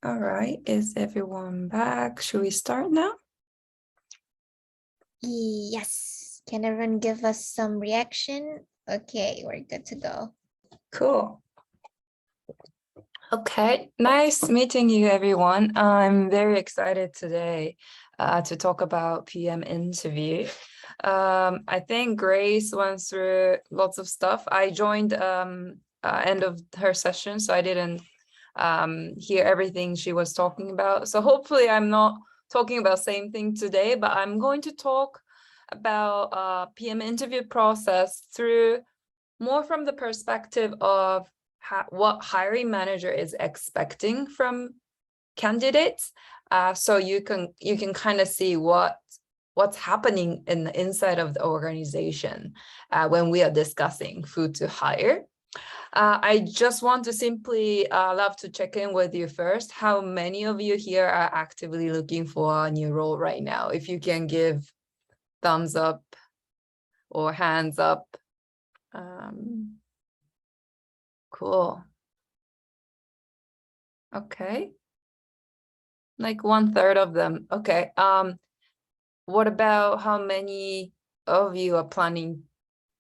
All right, is everyone back? Should we start now? Yes. Can everyone give us some reaction? Okay, we're good to go. Cool. Okay, nice meeting you, everyone. I'm very excited today to talk about PM interview. I think Grace went through lots of stuff. I joined end of her session, so I didn't hear everything she was talking about. So hopefully I'm not talking about same thing today, but I'm going to talk about PM interview process through more from the perspective of what hiring manager is expecting from candidates. So you can kind of see what's happening in the inside of the organization when we are discussing who to hire. I just want to simply love to check in with you first. How many of you here are actively looking for a new role right now? If you can give thumbs up or hands up. Cool. Okay. Like 1/3 of them. Okay. What about how many of you are planning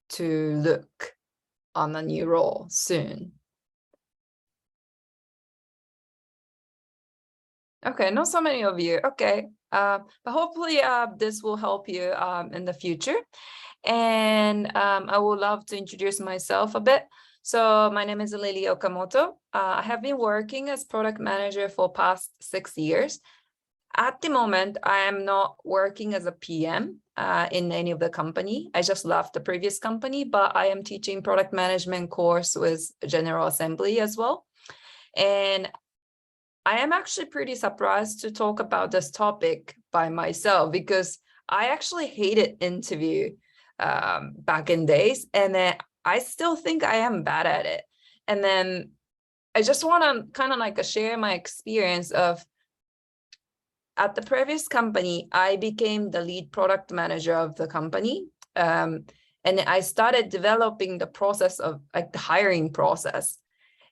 to look on a new role soon? Okay, not so many of you. Okay. But hopefully this will help you in the future. And I would love to introduce myself a bit. So my name is Lily Okamoto. I have been working as product manager for past 6 years. At the moment, I am not working as a PM in any of the company. I just left the previous company, but I am teaching product management course with General Assembly as well. And I am actually pretty surprised to talk about this topic by myself because I actually hated interview back in days. And then I still think I am bad at it. And then I just want to kind of like share my experience of at the previous company, I became the lead product manager of the company. And I started developing the process of like the hiring process.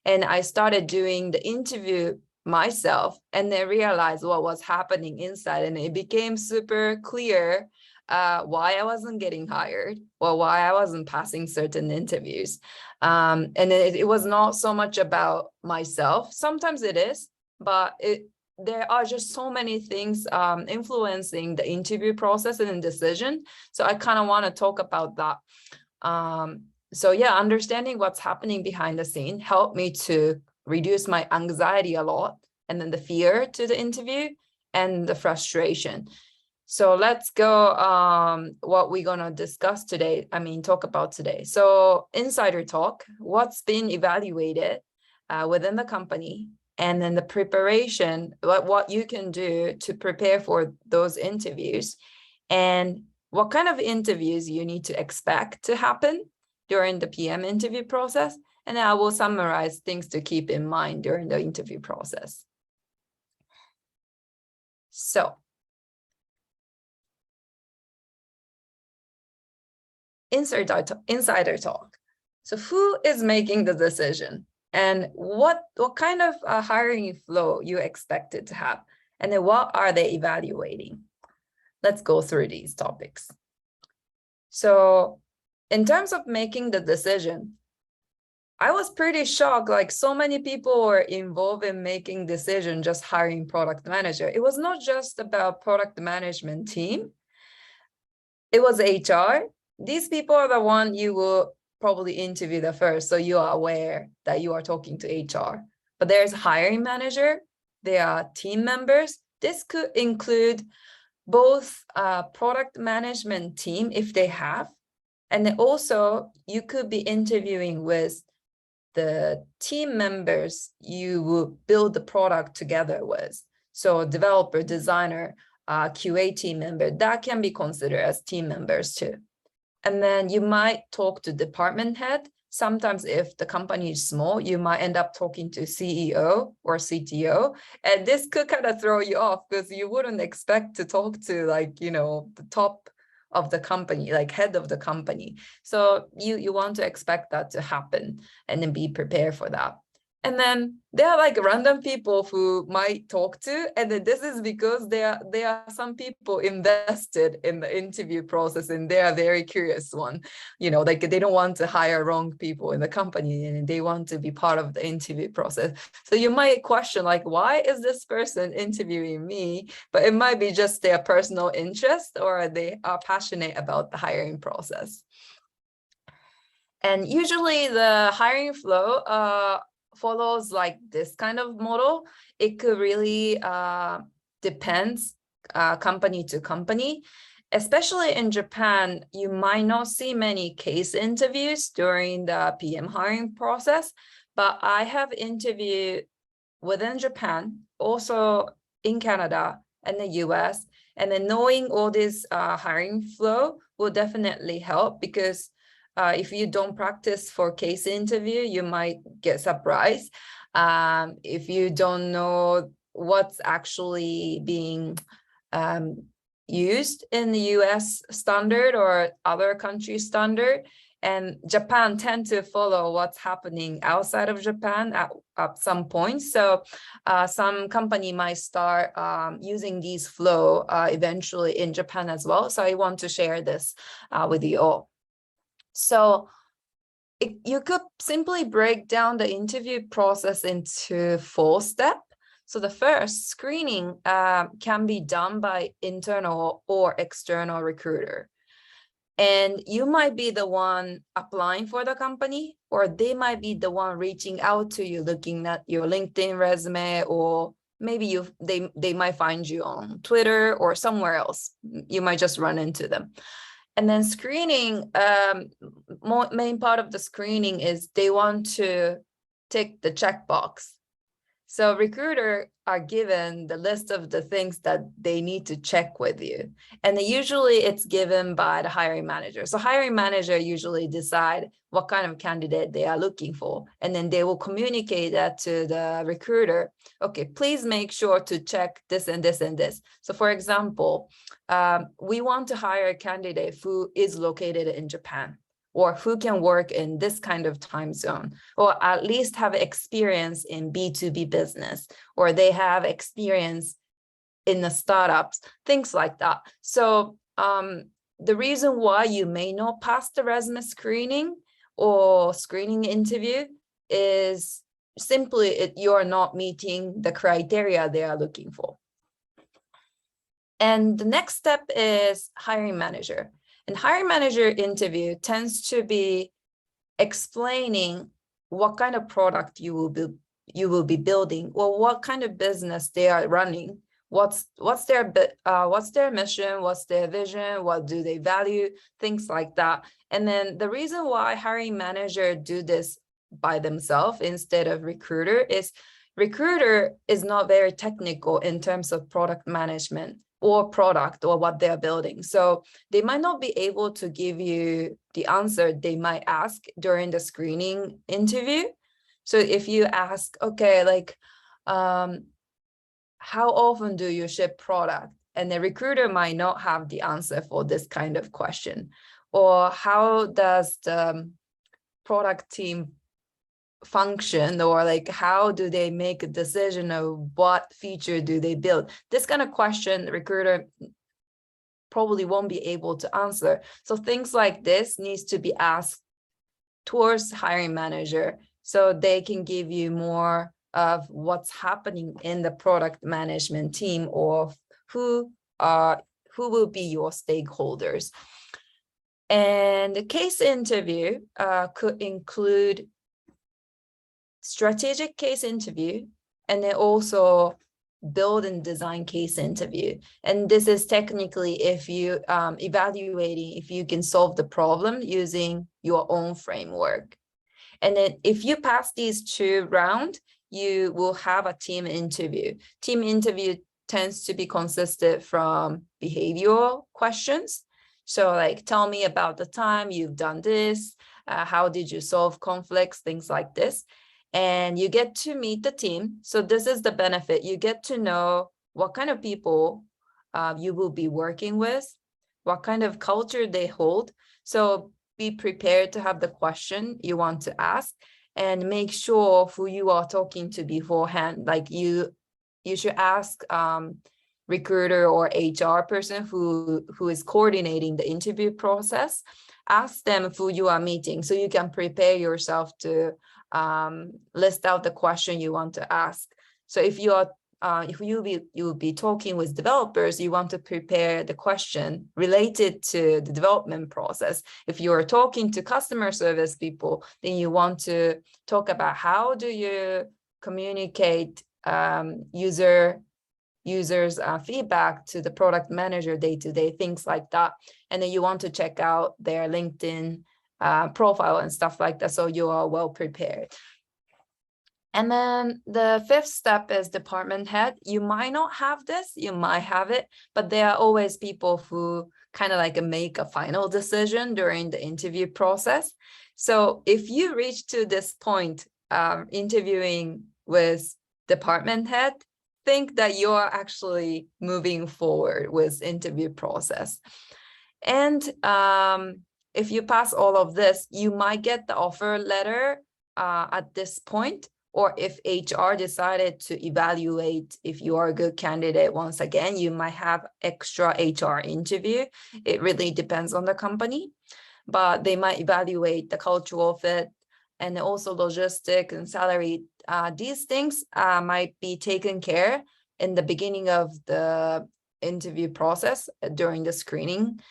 And I started doing the interview myself and then realized what was happening inside. And it became super clear why I wasn't getting hired or why I wasn't passing certain interviews. And it was not so much about myself. Sometimes it is, but there are just so many things influencing the interview process and decision. So I kind of want to talk about that. So yeah, understanding what's happening behind the scene helped me to reduce my anxiety a lot, and then the fear to the interview and the frustration. So let's go what we're gonna discuss today, talk about today. So insider talk, what's been evaluated within the company, and then the preparation, what you can do to prepare for those interviews, and what kind of interviews you need to expect to happen during the PM interview process. And then I will summarize things to keep in mind during the interview process. So, insider talk. So who is making the decision? And what kind of hiring flow you expected to have? And then what are they evaluating? Let's go through these topics. So in terms of making the decision, I was pretty shocked, like so many people were involved in making decision, just hiring product manager. It was not just about product management team. It was HR. These people are the one you will probably interview the first, so you are aware that you are talking to HR. But there's hiring manager, there are team members. This could include both product management team if they have, and then also you could be interviewing with the team members you will build the product together with. So developer, designer, QA team member, that can be considered as team members too. And then you might talk to department head. Sometimes if the company is small, you might end up talking to CEO or CTO. And this could kind of throw you off because you wouldn't expect to talk to the top of the company, like head of the company. So you want to expect that to happen and then be prepared for that. And then there are like random people who might talk to, and then this is because there are some people invested in the interview process, and they are very curious one, like they don't want to hire wrong people in the company, and they want to be part of the interview process. So you might question like, why is this person interviewing me? But it might be just their personal interest, or they are passionate about the hiring process. And usually the hiring flow follows like this kind of model. It could really depends company to company. Especially in Japan, you might not see many case interviews during the PM hiring process, but I have interviewed within Japan, also in Canada and the US, and then knowing all this hiring flow will definitely help, because if you don't practice for case interview, you might get surprised. If you don't know what's actually being used in the US standard or other country standard, and Japan tend to follow what's happening outside of Japan at some point. So some company might start using these flow eventually in Japan as well. So I want to share this with you all. So you could simply break down the interview process into 4 steps. So the first, screening can be done by internal or external recruiter. And you might be the one applying for the company, or they might be the one reaching out to you, looking at your LinkedIn resume, or maybe they might find you on Twitter or somewhere else. You might just run into them. And then screening, main part of the screening is they want to tick the checkbox. So recruiter are given the list of the things that they need to check with you. And usually it's given by the hiring manager. So hiring manager usually decide what kind of candidate they are looking for. And then they will communicate that to the recruiter. Okay, please make sure to check this and this and this. So for example, we want to hire a candidate who is located in Japan, or who can work in this kind of time zone, or at least have experience in B2B business, or they have experience in the startups, things like that. So the reason why you may not pass the resume screening or screening interview is simply you're not meeting the criteria they are looking for. And the next step is hiring manager. And hiring manager interview tends to be explaining what kind of product you will be building, or what kind of business they are running. What's their mission? What's their vision? What do they value? Things like that. And then the reason why hiring manager do this by themselves instead of recruiter is not very technical in terms of product management or product or what they're building. So they might not be able to give you the answer they might ask during the screening interview. So if you ask, okay, like, how often do you ship product? And the recruiter might not have the answer for this kind of question. Or how does the product team function, or like how do they make a decision of what feature do they build? This kind of question the recruiter probably won't be able to answer. So things like this needs to be asked towards hiring manager, so they can give you more of what's happening in the product management team, or who will be your stakeholders. And the case interview could include strategic case interview, and then also build and design case interview. And this is technically if you evaluating if you can solve the problem using your own framework. And then if you pass these 2 rounds, you will have a team interview. Team interview tends to be consistent from behavioral questions. So like, tell me about the time you've done this, how did you solve conflicts, things like this. And you get to meet the team. So this is the benefit. You get to know what kind of people you will be working with, what kind of culture they hold. So be prepared to have the question you want to ask. and make sure who you are talking to beforehand. Like you should ask recruiter or HR person who is coordinating the interview process. Ask them who you are meeting so you can prepare yourself to list out the question you want to ask. So if you are if you'll be talking with developers, you want to prepare the question related to the development process. If you are talking to customer service people, then you want to talk about how do you communicate users feedback to the product manager day-to-day, things like that. And then you want to check out their LinkedIn profile and stuff like that, so you are well prepared. And then the fifth step is department head. You might not have this, you might have it, but there are always people who kind of like make a final decision during the interview process. So if you reach to this point, interviewing with department head, think that you're actually moving forward with interview process. And if you pass all of this, you might get the offer letter at this point. Or if HR decided to evaluate if you are a good candidate, once again, you might have extra HR interview. It really depends on the company, but they might evaluate the cultural fit and also logistics and salary. These things might be taken care in the beginning of the interview process during the screening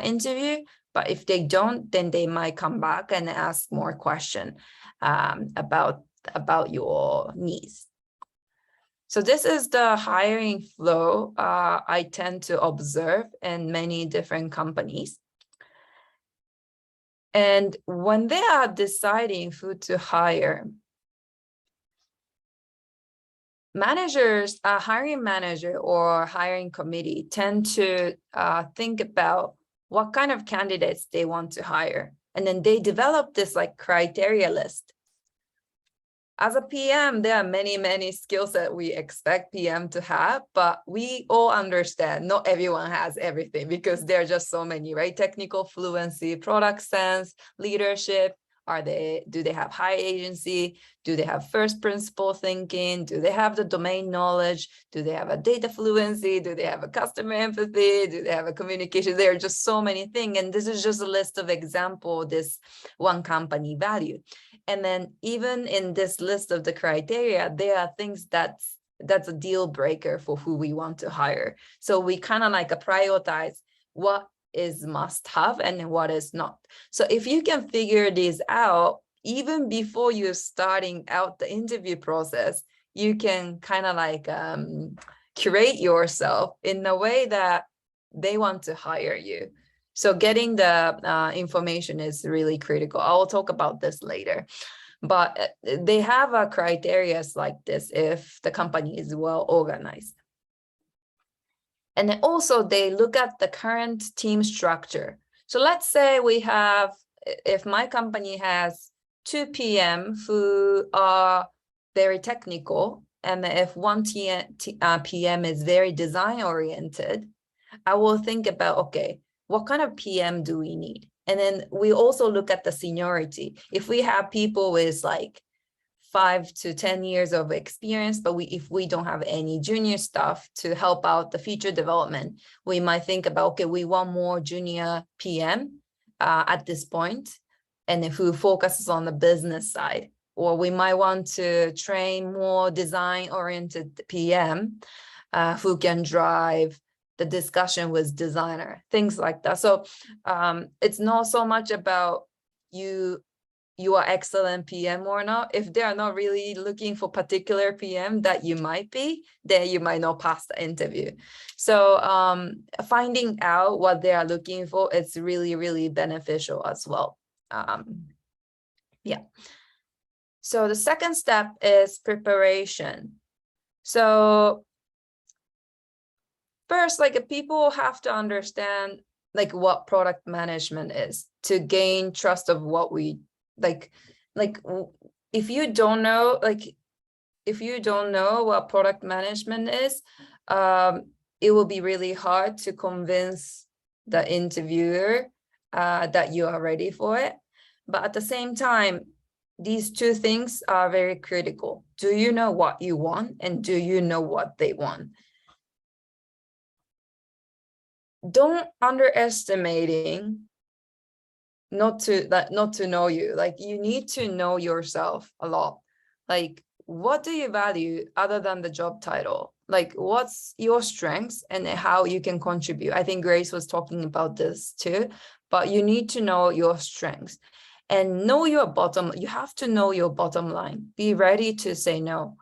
interview. But if they don't, then they might come back and ask more questions about your needs. So this is the hiring flow I tend to observe in many different companies. And when they are deciding who to hire, managers, hiring manager or hiring committee tend to think about what kind of candidates they want to hire. And then they develop this like criteria list. As a PM, there are many skills that we expect PM to have, but we all understand not everyone has everything because there are just so many, right? Technical fluency, product sense, leadership. Do they have high agency? Do they have first principle thinking? Do they have the domain knowledge? Do they have a data fluency? Do they have a customer empathy? Do they have a communication? There are just so many things. And this is just a list of examples this one company value. And then even in this list of the criteria, there are things that's a deal breaker for who we want to hire. So we kind of like prioritize what is must have and what is not. So if you can figure these out, even before you're starting out the interview process, you can kind of like curate yourself in a way that they want to hire you. So getting the information is really critical. I will talk about this later. But they have a criteria like this if the company is well organized. And then also they look at the current team structure. So let's say if my company has 2 PM who are very technical, and if one PM is very design oriented, I will think about, okay, what kind of PM do we need? And then we also look at the seniority. If we have people with like 5 to 10 years of experience, but if we don't have any junior staff to help out the feature development, we might think about, okay, we want more junior PM at this point, and who focuses on the business side. Or we might want to train more design-oriented PM who can drive the discussion with designer, things like that. So it's not so much about you are excellent PM or not. If they are not really looking for particular PM that you might be, then you might not pass the interview. So finding out what they are looking for is really beneficial as well. Yeah. So the second step is preparation. So first, like people have to understand like what product management is to gain trust of what we like if you don't know what product management is, it will be really hard to convince the interviewer that you are ready for it. But at the same time, these two things are very critical. Do you know what you want, and do you know what they want? Don't underestimating not to know you. Like, you need to know yourself a lot. Like, what do you value other than the job title? Like, what's your strengths and how you can contribute? I think Grace was talking about this too, but you need to know your strengths and know your bottom. You have to know your bottom line. Be ready to say no.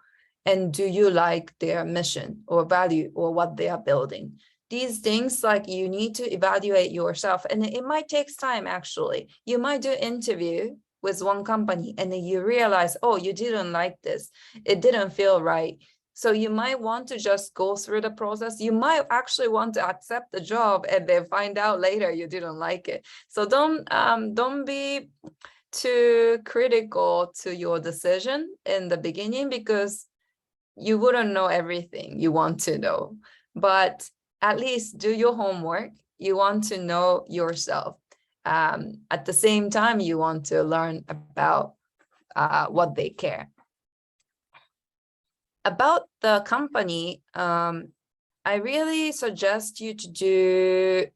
And do you like their mission or value or what they are building? These things, like, you need to evaluate yourself, and it might take time. Actually, you might do interview with one company and then you realize, oh, you didn't like this, it didn't feel right. So you might want to just go through the process. You might actually want to accept the job and then find out later you didn't like it. So don't be too critical to your decision in the beginning, because you wouldn't know everything you want to know. But at least do your homework. You want to know yourself. At the same time, you want to learn about what they care. About the company, I really suggest you to do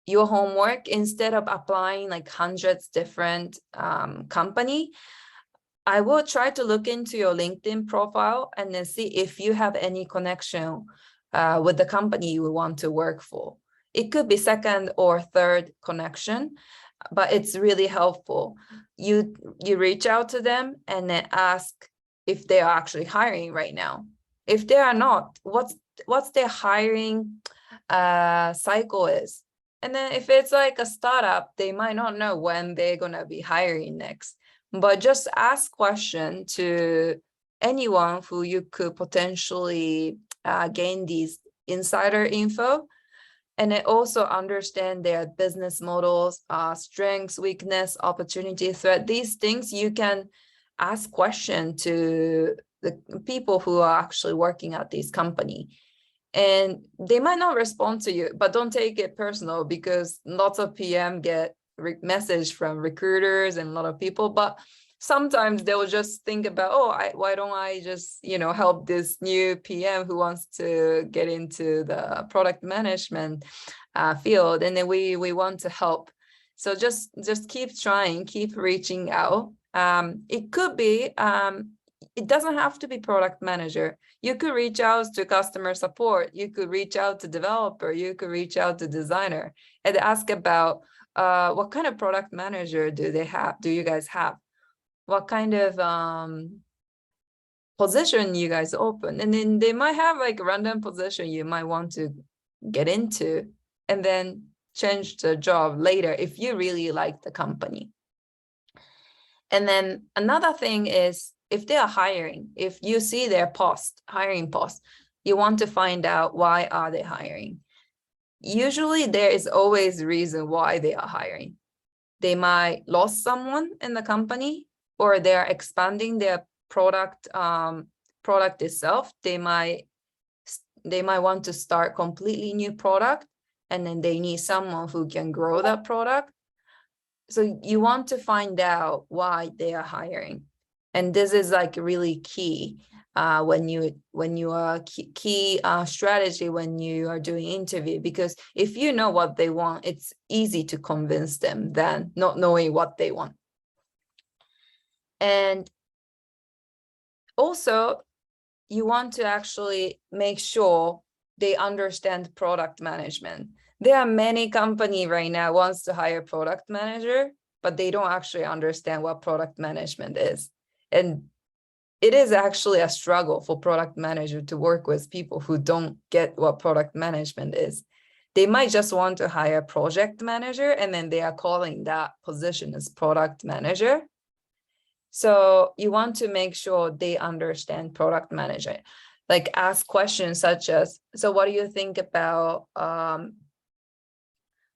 your homework instead of applying like hundreds different company. I will try to look into your LinkedIn profile and then see if you have any connection with the company you want to work for. It could be second or third connection, but it's really helpful. You reach out to them and then ask if they are actually hiring right now. If they are not, what's their hiring cycle is. And then if it's like a startup, they might not know when they're gonna be hiring next. But just ask question to anyone who you could potentially gain these insider info, and then also understand their business models, strengths, weakness, opportunity, threat. These things you can ask question to the people who are actually working at this company. And they might not respond to you, but don't take it personal, because lots of PM get message from recruiters and a lot of people, but sometimes they'll just think about, oh, why don't I just, help this new PM who wants to get into the product management field, and then we want to help. So just keep trying, keep reaching out. It could be, it doesn't have to be product manager. You could reach out to customer support. You could reach out to developer. You could reach out to designer and ask about what kind of product manager do you guys have? What kind of position you guys open? And then they might have like a random position you might want to get into, and then change the job later if you really like the company. And then another thing is, if they are hiring, if you see their hiring post, you want to find out why are they hiring. Usually there is always a reason why they are hiring. They might lost someone in the company, or they are expanding their product itself. They might want to start completely new product, and then they need someone who can grow that product. So you want to find out why they are hiring. And this is like really key when you are key strategy when you are doing interview, because if you know what they want, it's easy to convince them than not knowing what they want. And also, you want to actually make sure they understand product management. There are many companies right now wants to hire product manager, but they don't actually understand what product management is. And it is actually a struggle for product manager to work with people who don't get what product management is. They might just want to hire project manager, and then they are calling that position as product manager. So you want to make sure they understand product manager. Like, ask questions such as, so what do you think about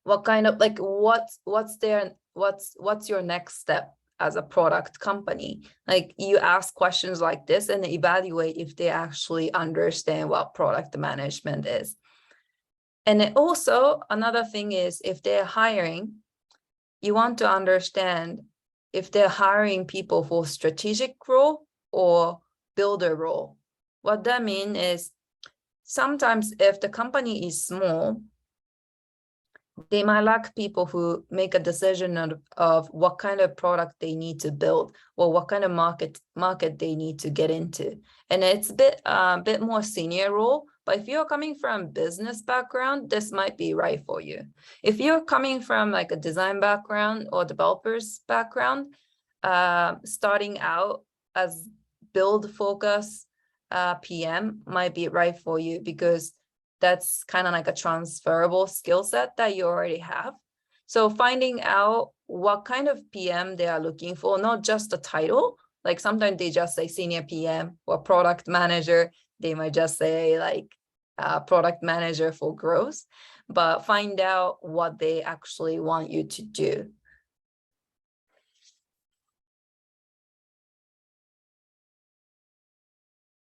what kind of, like, what's your next step as a product company? Like, you ask questions like this and evaluate if they actually understand what product management is. And then also another thing is, if they're hiring, you want to understand if they're hiring people for strategic role or builder role. What that means is sometimes if the company is small, they might lack people who make a decision of what kind of product they need to build or what kind of market they need to get into. And it's a bit more senior role, but if you're coming from business background, this might be right for you. If you're coming from like a design background or developers background, starting out as build focus PM might be right for you, because that's kind of like a transferable skill set that you already have. So finding out what kind of PM they are looking for, not just the title, like sometimes they just say senior PM or product manager. They might just say like product manager for growth, but find out what they actually want you to do.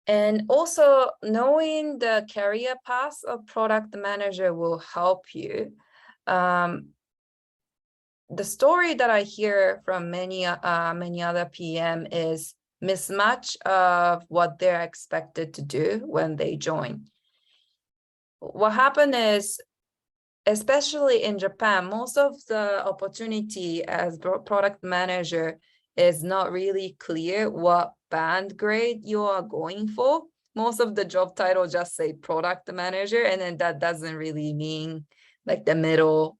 And also knowing the career path of product manager will help you. The story that I hear from many other PM is mismatch of what they're expected to do when they join. What happened is, especially in Japan, most of the opportunity as product manager is not really clear what band grade you are going for. Most of the job title just say product manager, and then that doesn't really mean like the middle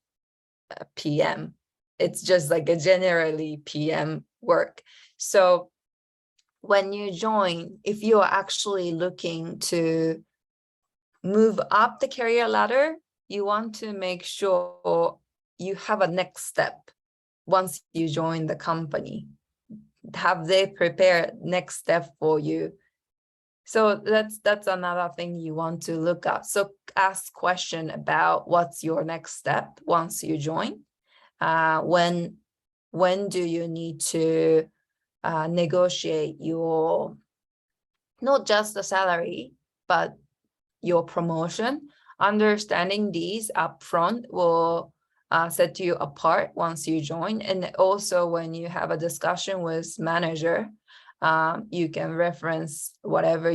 PM. It's just like a generally PM work. So when you join, if you're actually looking to move up the career ladder, you want to make sure you have a next step once you join the company. Have they prepared next step for you? So that's another thing you want to look at. So ask question about what's your next step once you join. When do you need to negotiate your, not just the salary, but your promotion? Understanding these upfront will set you apart once you join. And also when you have a discussion with manager, you can reference whatever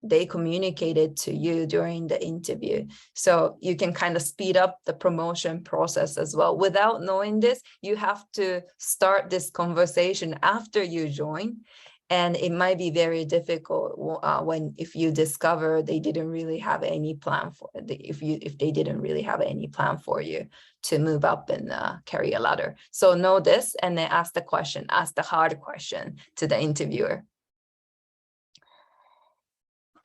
they communicated to you during the interview. So you can kind of speed up the promotion process as well. Without knowing this, you have to start this conversation after you join. And it might be very difficult if you discover they didn't really have any plan for if they didn't really have any plan for you to move up in the career ladder. So know this, and then ask the hard question to the interviewer.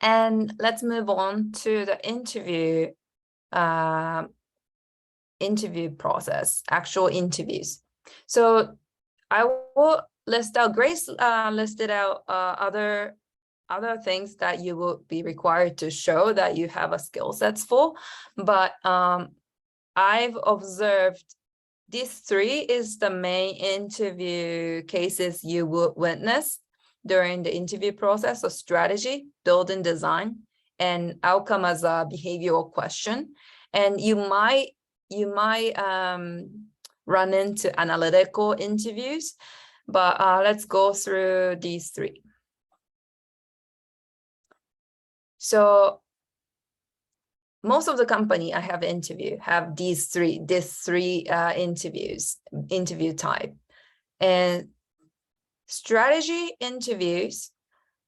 And let's move on to the interview process, actual interviews. So I will list out, Grace listed out other things that you will be required to show that you have a skill sets for, but I've observed these three is the main interview cases you would witness during the interview process: of strategy, build and design, and outcome as a behavioral question. And you might run into analytical interviews, but let's go through these three. So most of the company I have interviewed have these three interview type. And strategy interviews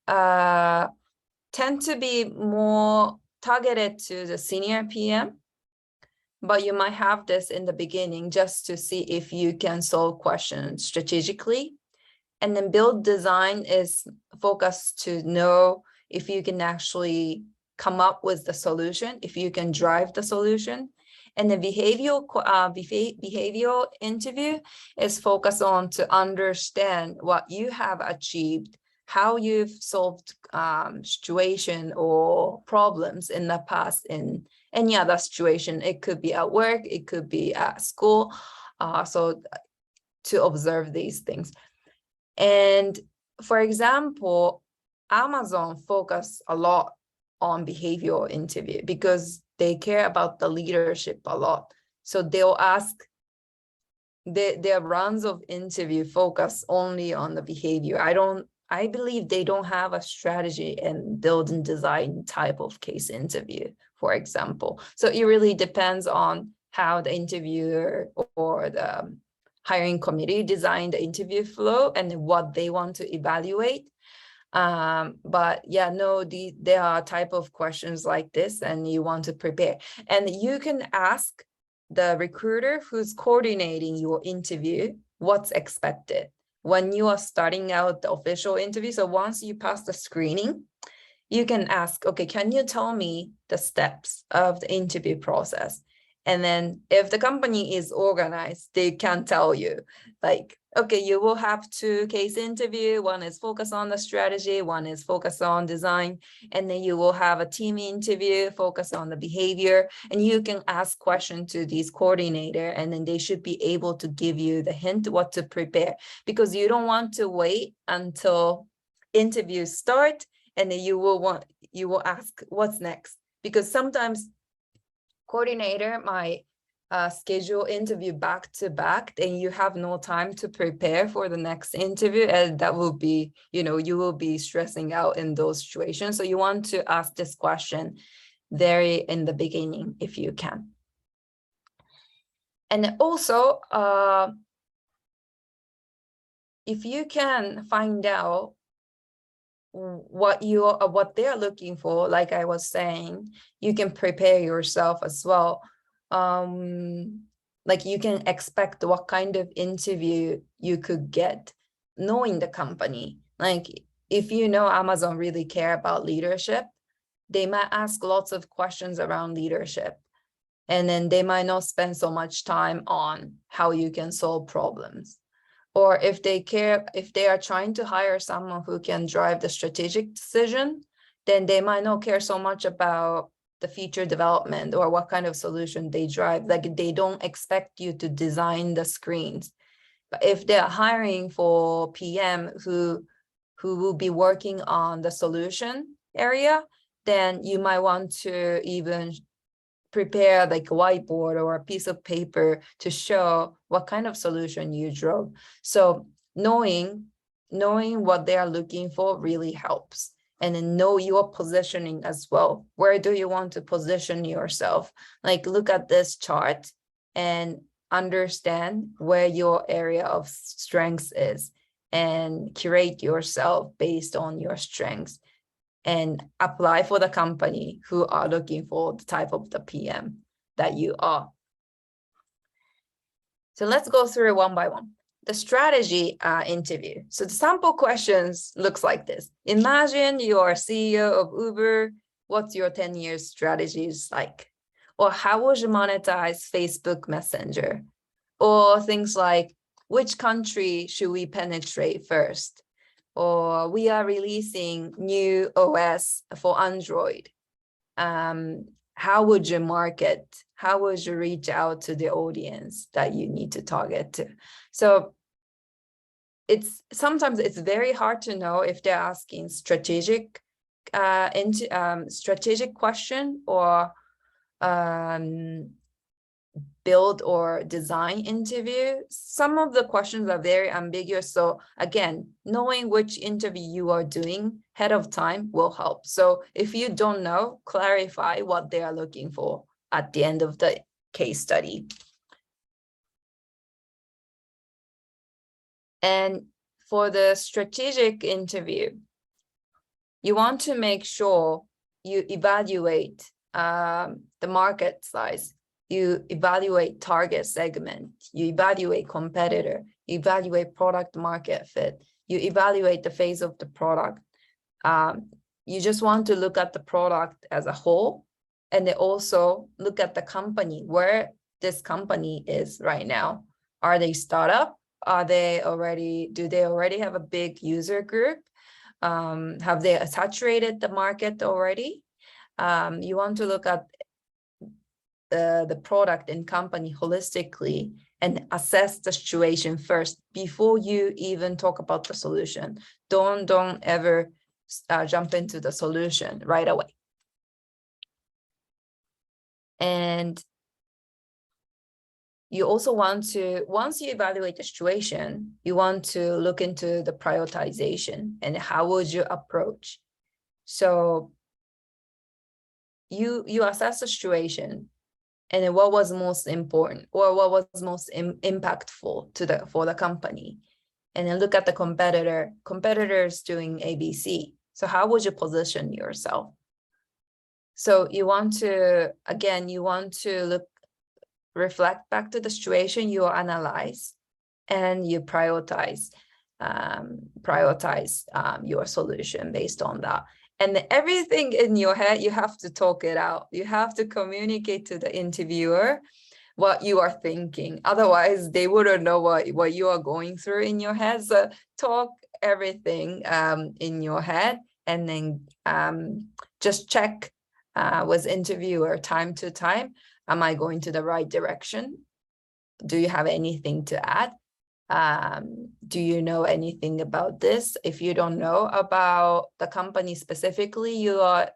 tend to be more targeted to the senior PM, but you might have this in the beginning just to see if you can solve questions strategically. And then build design is focused to know if you can actually come up with the solution, if you can drive the solution. And the behavioral interview is focused on to understand what you have achieved, how you've solved situation or problems in the past in any other situation. It could be at work, it could be at school. So to observe these things. And for example, Amazon focus a lot on behavioral interview because they care about the leadership a lot. So they'll ask their rounds of interview focus only on the behavior. I believe they don't have a strategy and build and design type of case interview, for example. So it really depends on how the interviewer or the hiring committee design the interview flow and what they want to evaluate. But yeah, no, there are type of questions like this and you want to prepare. And you can ask the recruiter who's coordinating your interview what's expected when you are starting out the official interview. So once you pass the screening, you can ask, okay, can you tell me the steps of the interview process? And then if the company is organized, they can tell you like, okay, you will have 2 case interview. One is focused on the strategy, one is focused on design. And then you will have a team interview focused on the behavior. And you can ask questions to these coordinator, and then they should be able to give you the hint what to prepare, because you don't want to wait until interviews start and then you will ask what's next, because sometimes coordinator might schedule interview back to back and you have no time to prepare for the next interview, and that will be, you will be stressing out in those situations. So you want to ask this question very in the beginning if you can. And also if you can find out what they're looking for, like I was saying, you can prepare yourself as well. Like you can expect what kind of interview you could get knowing the company. Like if you know Amazon really care about leadership, they might ask lots of questions around leadership, and then they might not spend so much time on how you can solve problems. Or if they are trying to hire someone who can drive the strategic decision, then they might not care so much about the feature development or what kind of solution they drive. Like they don't expect you to design the screens. But if they're hiring for PM who will be working on the solution area, then you might want to even prepare like a whiteboard or a piece of paper to show what kind of solution you drove. So knowing what they are looking for really helps. And then know your positioning as well. Where do you want to position yourself? Like look at this chart and understand where your area of strengths is and curate yourself based on your strengths, and apply for the company who are looking for the type of the PM that you are. So let's go through one by one. The strategy interview. So the sample questions looks like this. Imagine you're CEO of Uber. What's your 10-year strategies like? Or how would you monetize Facebook Messenger? Or things like, which country should we penetrate first? Or we are releasing new OS for Android. How would you market? How would you reach out to the audience that you need to target to? So sometimes it's very hard to know if they're asking strategic question or build or design interview. Some of the questions are very ambiguous. So again, knowing which interview you are doing ahead of time will help. So if you don't know, clarify what they are looking for at the end of the case study. And for the strategic interview, you want to make sure you evaluate the market size. You evaluate target segment, you evaluate competitor, you evaluate product market fit, you evaluate the phase of the product. You just want to look at the product as a whole, and then also look at the company, where this company is right now. Are they startup? Do they already have a big user group? Have they saturated the market already? You want to look at the product and company holistically and assess the situation first before you even talk about the solution. Don't ever jump into the solution right away. And you also want to, once you evaluate the situation, you want to look into the prioritization and how would you approach. So you assess the situation and then what was most important or what was most impactful to for the company, and then look at the competitors doing ABC. So how would you position yourself? So you want to, again, you want to reflect back to the situation, you analyze, and you prioritize your solution based on that. And everything in your head, you have to talk it out. You have to communicate to the interviewer what you are thinking. Otherwise, they wouldn't know what you are going through in your head. So talk everything in your head, and then just check with interviewer time to time. Am I going to the right direction? Do you have anything to add? Do you know anything about this? If you don't know about the company specifically, you are,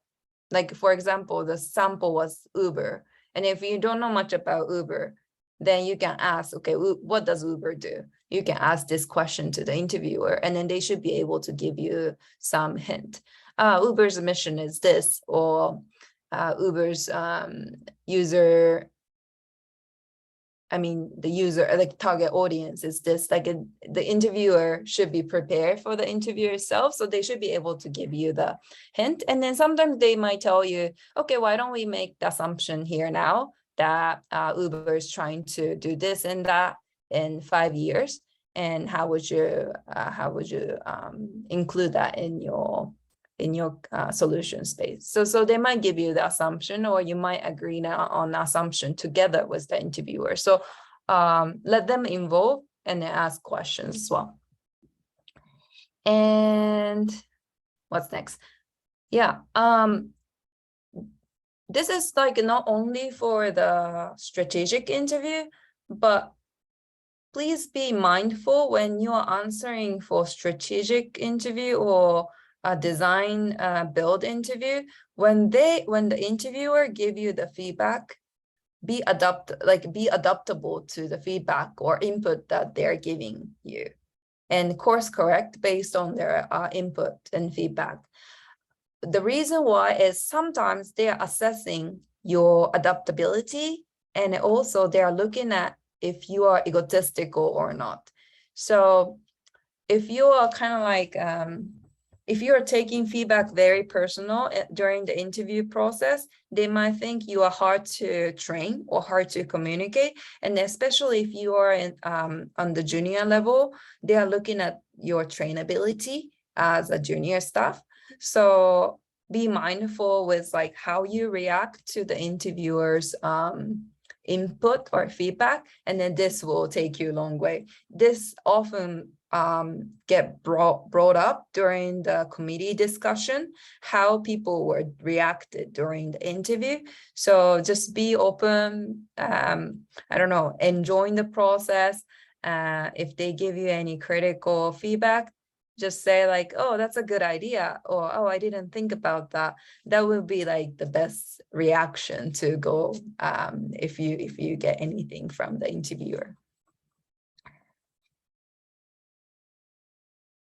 like, for example, the sample was Uber. And if you don't know much about Uber, then you can ask, okay, what does Uber do? You can ask this question to the interviewer, and then they should be able to give you some hint. Uber's mission is this, or Uber's user, the user, like target audience is this. Like the interviewer should be prepared for the interview itself, so they should be able to give you the hint. And then sometimes they might tell you, okay, why don't we make the assumption here now that Uber is trying to do this and that in 5 years, and how would you include that in your solution space. So they might give you the assumption, or you might agree now on the assumption together with the interviewer. So let them involve and then ask questions as well. And what's next? Yeah, this is like not only for the strategic interview, but please be mindful when you are answering for strategic interview or a design build interview. When the interviewer give you the feedback, be adaptable to the feedback or input that they're giving you, and course correct based on their input and feedback. The reason why is sometimes they are assessing your adaptability, and also they are looking at if you are egotistical or not. So if you are kind of like, if you're taking feedback very personal during the interview process, they might think you are hard to train or hard to communicate. And especially if you are on the junior level, they are looking at your trainability as a junior staff. So be mindful with like how you react to the interviewer's input or feedback, and then this will take you a long way. This often get brought up during the committee discussion, how people were reacted during the interview. So just be open, I don't know, enjoying the process. If they give you any critical feedback, just say like, oh, that's a good idea, or oh, I didn't think about that. That will be like the best reaction to go if you get anything from the interviewer.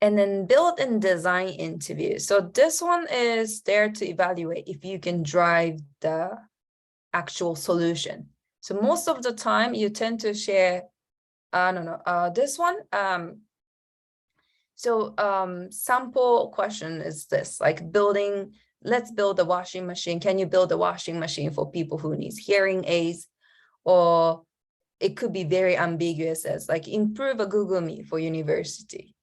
And then build and design interview. So this one is there to evaluate if you can drive the actual solution. So most of the time you tend to share, this one. Sample question is this, like let's build a washing machine. Can you build a washing machine for people who needs hearing aids? Or it could be very ambiguous as like improve a Google Meet for university.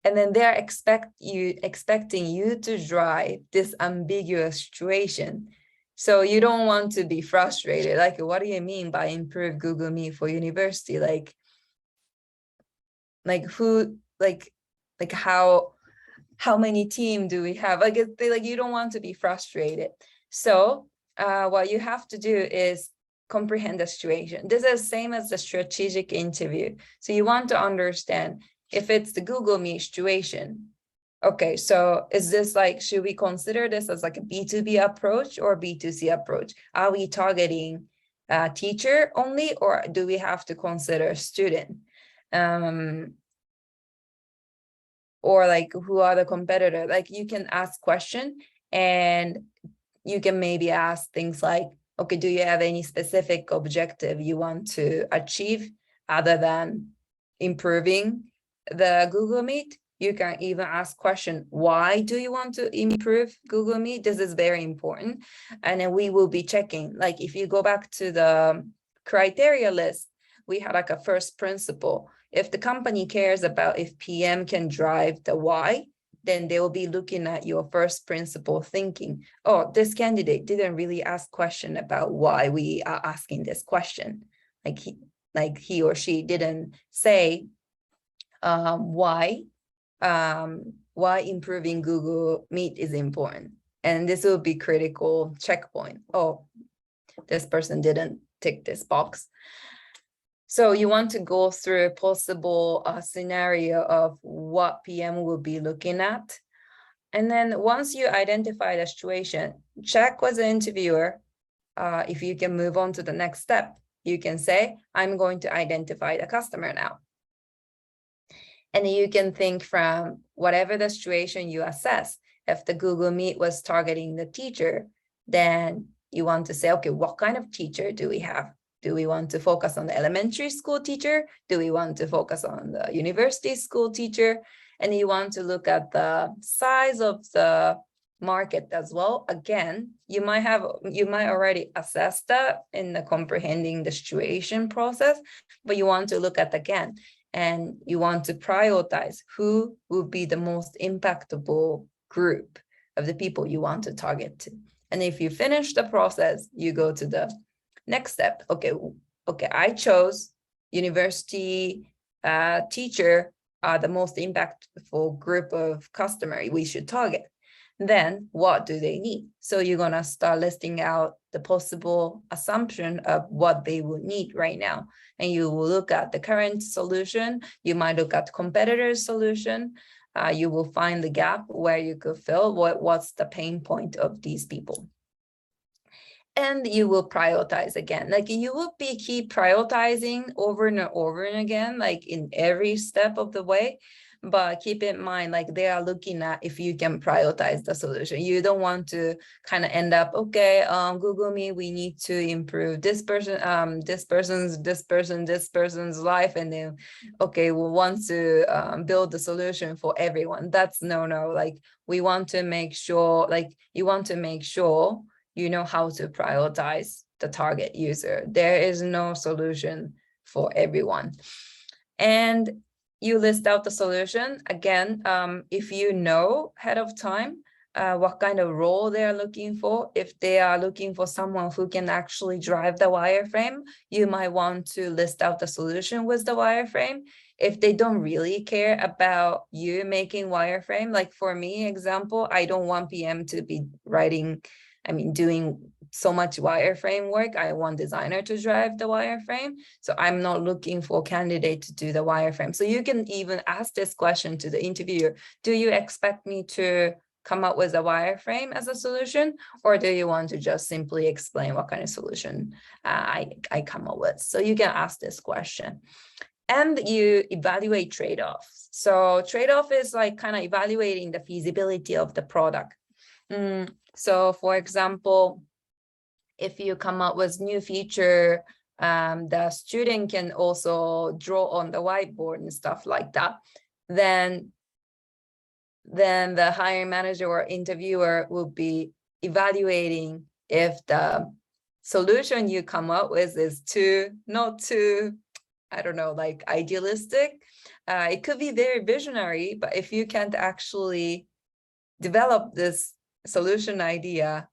And then they're expecting you to drive this ambiguous situation. So you don't want to be frustrated. Like, what do you mean by improve Google Meet for university? Like who, like how many team do we have? Like you don't want to be frustrated. So what you have to do is comprehend the situation. This is the same as the strategic interview. So you want to understand if it's the Google Meet situation. Okay, so is this like, should we consider this as like a B2B approach or B2C approach? Are we targeting teacher only, or do we have to consider student? Or like who are the competitor? Like you can ask question, and you can maybe ask things like, okay, do you have any specific objective you want to achieve other than improving the Google Meet? You can even ask question, why do you want to improve Google Meet? This is very important. And then we will be checking, like if you go back to the criteria list, we had like a first principle. If the company cares about if PM can drive the why, then they will be looking at your first principle thinking, oh, this candidate didn't really ask question about why we are asking this question. Like he or she didn't say why improving Google Meet is important. And this will be critical checkpoint. Oh, this person didn't tick this box. So you want to go through a possible scenario of what PM will be looking at. And then once you identify the situation, check with the interviewer if you can move on to the next step. You can say, I'm going to identify the customer now. And you can think from whatever the situation you assess. If the Google Meet was targeting the teacher, then you want to say, okay, what kind of teacher do we have? Do we want to focus on the elementary school teacher? Do we want to focus on the university school teacher? And you want to look at the size of the market as well. Again, you might already assess that in the comprehending the situation process, but you want to look at again, and you want to prioritize who will be the most impactable group of the people you want to target to. And if you finish the process, you go to the next step. Okay, I chose university teacher are the most impactful group of customer we should target. Then what do they need? So you're gonna start listing out the possible assumption of what they would need right now. And you will look at the current solution. You might look at competitors' solution. You will find the gap where you could fill what's the pain point of these people. And you will prioritize again. Like you will keep prioritizing over and over and again, like in every step of the way. But keep in mind, like they are looking at if you can prioritize the solution. You don't want to kind of end up, okay, Google Meet, we need to improve this person's life, and then okay, we want to build the solution for everyone. That's no. Like we want to make sure, like you want to make sure you know how to prioritize the target user. There is no solution for everyone. And you list out the solution. Again, if you know ahead of time what kind of role they are looking for, if they are looking for someone who can actually drive the wireframe, you might want to list out the solution with the wireframe. If they don't really care about you making wireframe, like for me, example, I don't want PM to be doing so much wireframe work. I want designer to drive the wireframe. So I'm not looking for candidate to do the wireframe. So you can even ask this question to the interviewer. Do you expect me to come up with a wireframe as a solution, or do you want to just simply explain what kind of solution I come up with? So you can ask this question. And you evaluate trade-offs. So trade-off is like kind of evaluating the feasibility of the product. So for example, if you come up with new feature, the student can also draw on the whiteboard and stuff like that, then the hiring manager or interviewer will be evaluating if the solution you come up with is not too, I don't know, like idealistic. It could be very visionary, but if you can't actually develop this solution idea,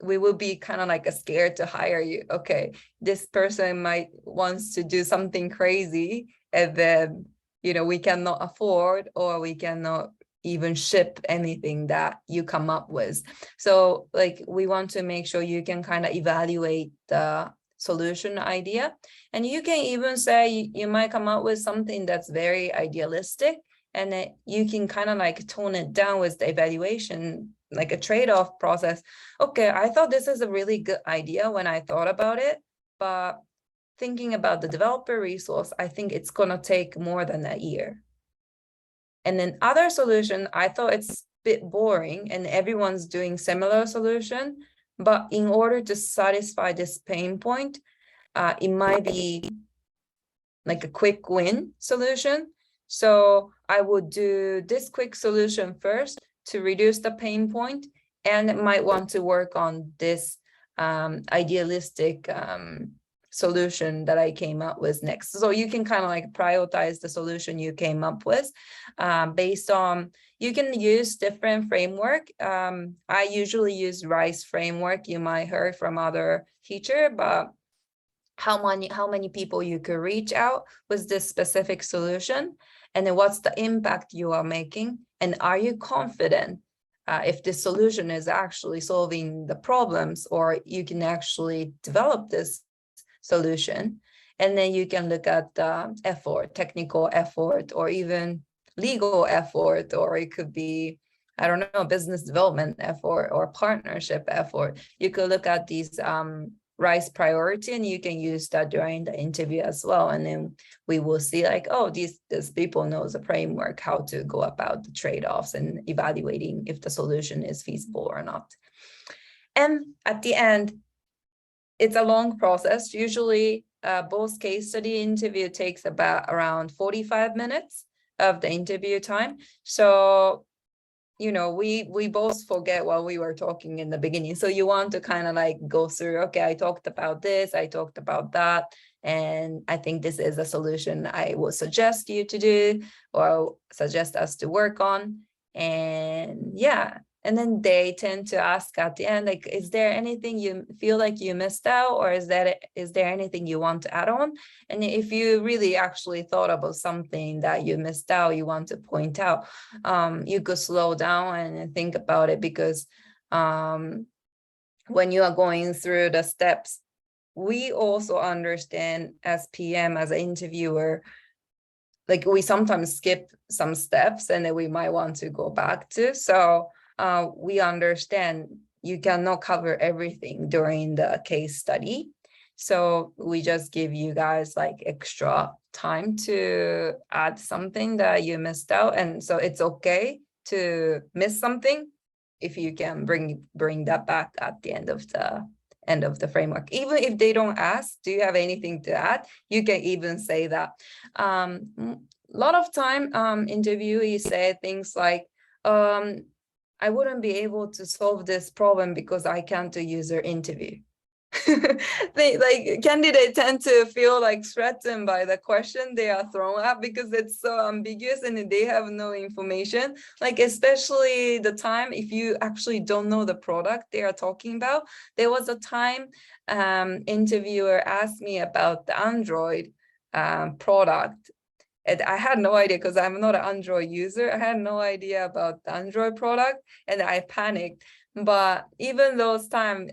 we will be kind of like scared to hire you. Okay, this person might wants to do something crazy, and then we cannot afford, or we cannot even ship anything that you come up with. So like we want to make sure you can kind of evaluate the solution idea, and you can even say you might come up with something that's very idealistic, and you can kind of like tone it down with the evaluation, like a trade-off process. Okay, I thought this is a really good idea when I thought about it, but thinking about the developer resource, I think it's gonna take more than a year. And then other solution, I thought it's a bit boring and everyone's doing similar solution, but in order to satisfy this pain point, it might be like a quick win solution. So I would do this quick solution first to reduce the pain point, and might want to work on this idealistic solution that I came up with next. So you can kind of like prioritize the solution you came up with based on, you can use different framework. I usually use RISE framework. You might heard from other teacher, but how many people you could reach out with this specific solution, and then what's the impact you are making, and are you confident if this solution is actually solving the problems, or you can actually develop this solution. And then you can look at the effort, technical effort, or even legal effort, or it could be, I don't know, business development effort or partnership effort. You could look at these RISE priority, and you can use that during the interview as well. And then we will see like, oh, these people knows the framework, how to go about the trade-offs and evaluating if the solution is feasible or not. And at the end, it's a long process. Usually both case study interview takes about around 45 minutes of the interview time. So you know, we both forget what we were talking in the beginning. So you want to kind of like go through, okay, I talked about this, I talked about that, and I think this is a solution I would suggest you to do, or suggest us to work on. And yeah, and then they tend to ask at the end, like, is there anything you feel like you missed out, or is there anything you want to add on? And if you really actually thought about something that you missed out, you want to point out, you could slow down and think about it, because when you are going through the steps, we also understand as PM, as an interviewer, like we sometimes skip some steps and then we might want to go back to. So we understand you cannot cover everything during the case study. So we just give you guys like extra time to add something that you missed out. And so it's okay to miss something if you can bring that back at the end of the framework. Even if they don't ask, do you have anything to add? You can even say that. A lot of time interviewees say things like, I wouldn't be able to solve this problem because I can't do user interview. Like candidates tend to feel like threatened by the question they are thrown at, because it's so ambiguous and they have no information. Like especially the time if you actually don't know the product they are talking about. There was a time interviewer asked me about the Android product. And I had no idea, because I'm not an Android user. I had no idea about the Android product, and I panicked. But even those times,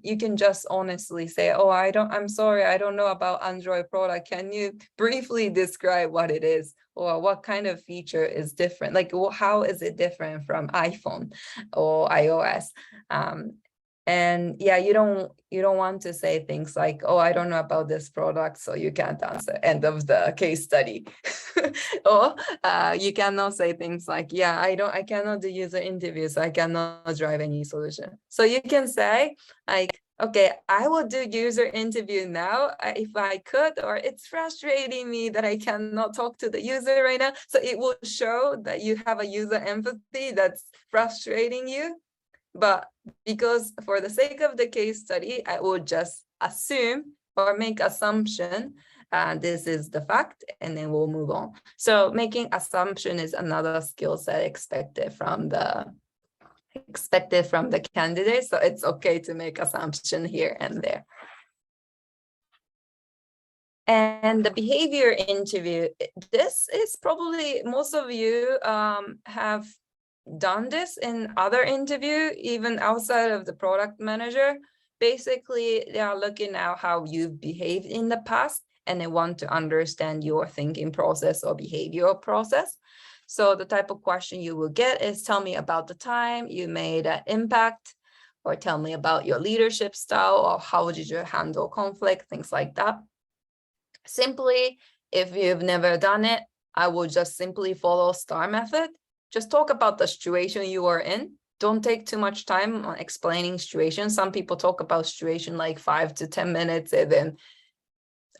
you can just honestly say, oh, I'm sorry, I don't know about Android product. Can you briefly describe what it is, or what kind of feature is different? Like, how is it different from iPhone or iOS? And yeah, you don't want to say things like, oh, I don't know about this product, so you can't answer, end of the case study. Or you cannot say things like, yeah, I cannot do user interviews, so I cannot drive any solution. So you can say like, okay, I will do user interview now if I could, or it's frustrating me that I cannot talk to the user right now. So it will show that you have a user empathy that's frustrating you. But because for the sake of the case study, I will just assume or make assumption, this is the fact, and then we'll move on. So making assumption is another skill set expected from the candidate. So it's okay to make assumption here and there. And the behavior interview, this is probably most of you have done this in other interview, even outside of the product manager. Basically, they are looking at how you've behaved in the past, and they want to understand your thinking process or behavioral process. So the type of question you will get is, tell me about the time you made an impact, or tell me about your leadership style, or how did you handle conflict, things like that. Simply, if you've never done it, I will just simply follow STAR method. Just talk about the situation you are in. Don't take too much time on explaining situation. Some people talk about situation like 5 to 10 minutes, and then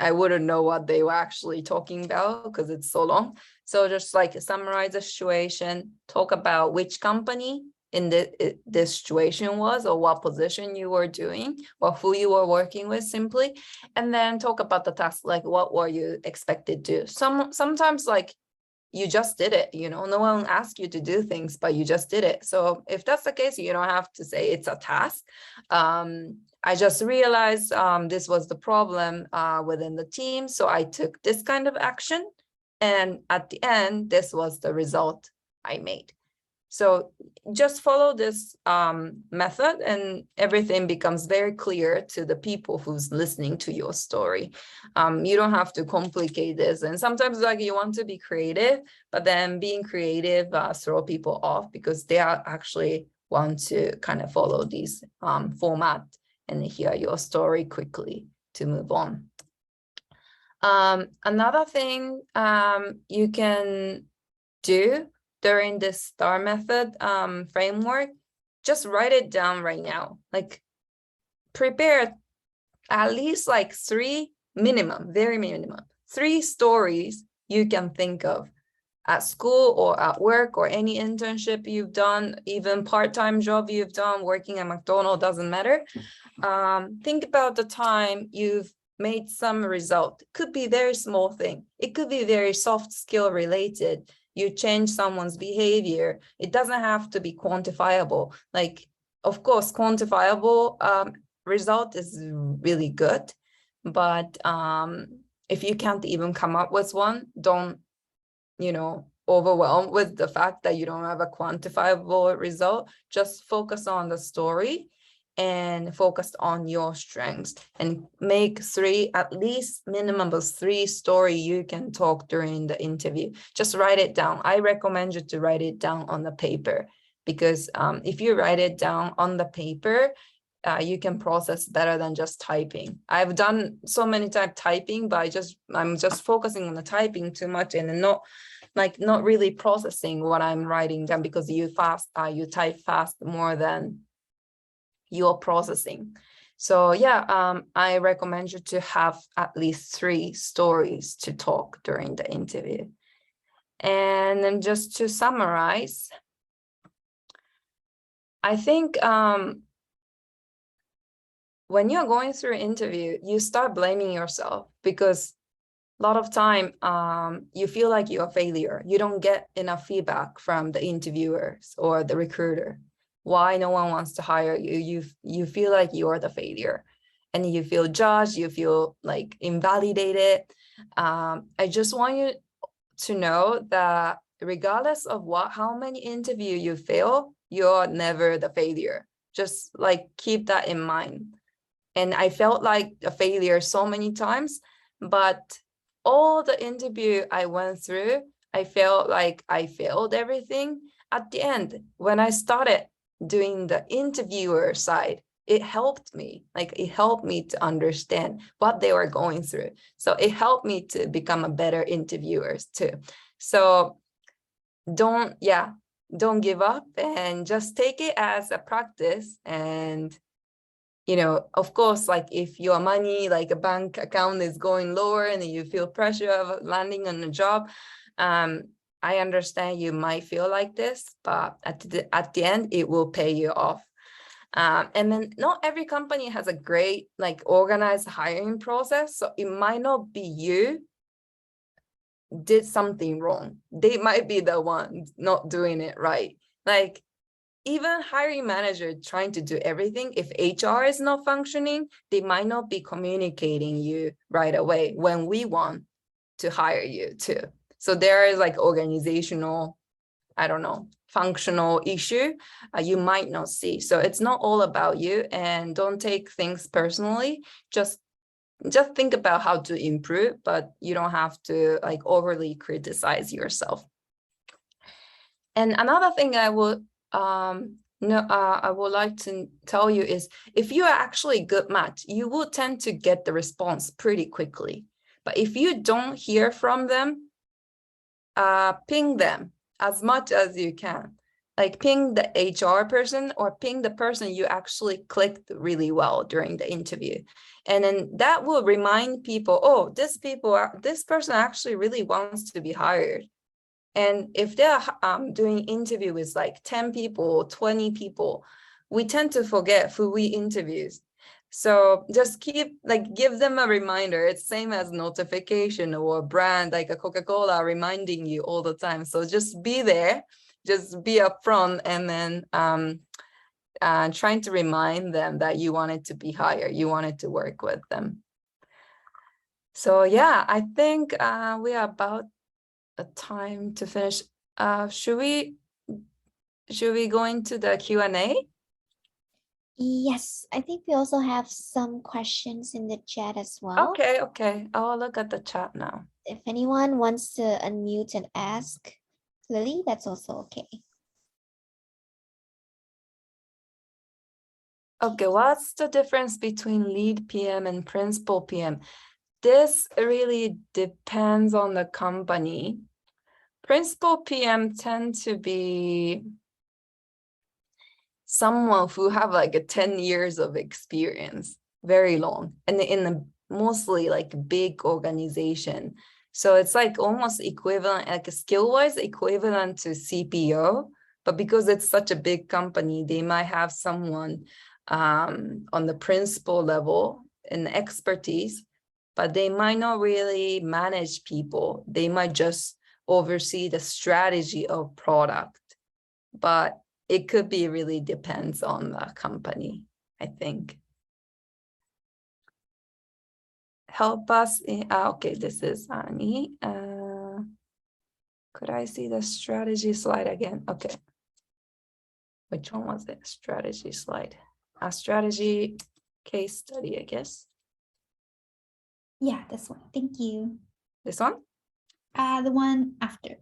I wouldn't know what they were actually talking about because it's so long. So just like summarize the situation, talk about which company in this situation was, or what position you were doing, or who you were working with simply, and then talk about the task, like what were you expected to do. Sometimes like you just did it, no one asked you to do things, but you just did it. So if that's the case, you don't have to say it's a task. I just realized this was the problem within the team, so I took this kind of action, and at the end, this was the result I made. So just follow this method, and everything becomes very clear to the people who's listening to your story. You don't have to complicate this. And sometimes like you want to be creative, but then being creative throw people off because they are actually want to kind of follow these format and hear your story quickly to move on. Another thing you can do during this STAR method framework, just write it down right now. Like prepare at least like 3 minimum, very minimum, 3 stories you can think of at school or at work or any internship you've done, even part-time job you've done, working at McDonald's, doesn't matter. Think about the time you've made some result. Could be very small thing. It could be very soft skill related. You change someone's behavior. It doesn't have to be quantifiable. Like, of course, quantifiable result is really good, but if you can't even come up with one, don't, overwhelmed with the fact that you don't have a quantifiable result. Just focus on the story and focus on your strengths, and make 3, at least minimum of 3 story you can talk during the interview. Just write it down. I recommend you to write it down on the paper, because if you write it down on the paper, you can process better than just typing. I've done so many times typing, but I'm just focusing on the typing too much and not really processing what I'm writing down, because you type fast more than you're processing. So yeah, I recommend you to have at least 3 stories to talk during the interview. And then just to summarize, I think when you're going through an interview, you start blaming yourself, because a lot of time you feel like you're a failure. You don't get enough feedback from the interviewers or the recruiter. Why no one wants to hire you? You feel like you're the failure, and you feel judged, you feel like invalidated. I just want you to know that regardless of how many interviews you fail, you're never the failure. Just like keep that in mind. And I felt like a failure so many times, but all the interview I went through, I felt like I failed everything. At the end, when I started doing the interviewer side, it helped me. It helped me to understand what they were going through. So it helped me to become a better interviewer too. So don't give up, and just take it as a practice. And of course, if your money, like a bank account, is going lower and you feel pressure of landing on a job, I understand you might feel like this, but at the end, it will pay you off. And then not every company has a great organized hiring process. So it might not be you did something wrong. They might be the one not doing it right. Even hiring manager trying to do everything, if HR is not functioning, they might not be communicating you right away when we want to hire you too. So there is organizational, functional issue you might not see. So it's not all about you, and don't take things personally. Just think about how to improve, but you don't have to overly criticize yourself. And another thing I would I would like to tell you is if you are actually a good match, you will tend to get the response pretty quickly. But if you don't hear from them, ping them as much as you can. Like ping the HR person or ping the person you actually clicked really well during the interview. And then that will remind people, oh, this person actually really wants to be hired. And if they're doing interview with like 10 people, 20 people, we tend to forget who we interviewed. So just give them a reminder. It's same as notification or a brand like a Coca-Cola reminding you all the time. So just be there, just be upfront, and then trying to remind them that you wanted to be hired, you wanted to work with them. So yeah, I think we are about a time to finish. Should we go into the Q&A? Yes, I think we also have some questions in the chat as well. Okay. I'll look at the chat now. If anyone wants to unmute and ask Lily, that's also okay. Okay, what's the difference between lead PM and principal PM? This really depends on the company. Principal PM tend to be someone who have like a 10 years of experience, very long, and in a mostly like big organization. So it's like almost equivalent, like a skill-wise equivalent to CPO, but because it's such a big company, they might have someone on the principal level in expertise, but they might not really manage people. They might just oversee the strategy of product. But it could be really depends on the company, I think. Help us in, okay, this is Annie. Could I see the strategy slide again? Okay. Which one was it? Strategy slide. A strategy case study, I guess. Yeah, this one. Thank you. This one? The one after.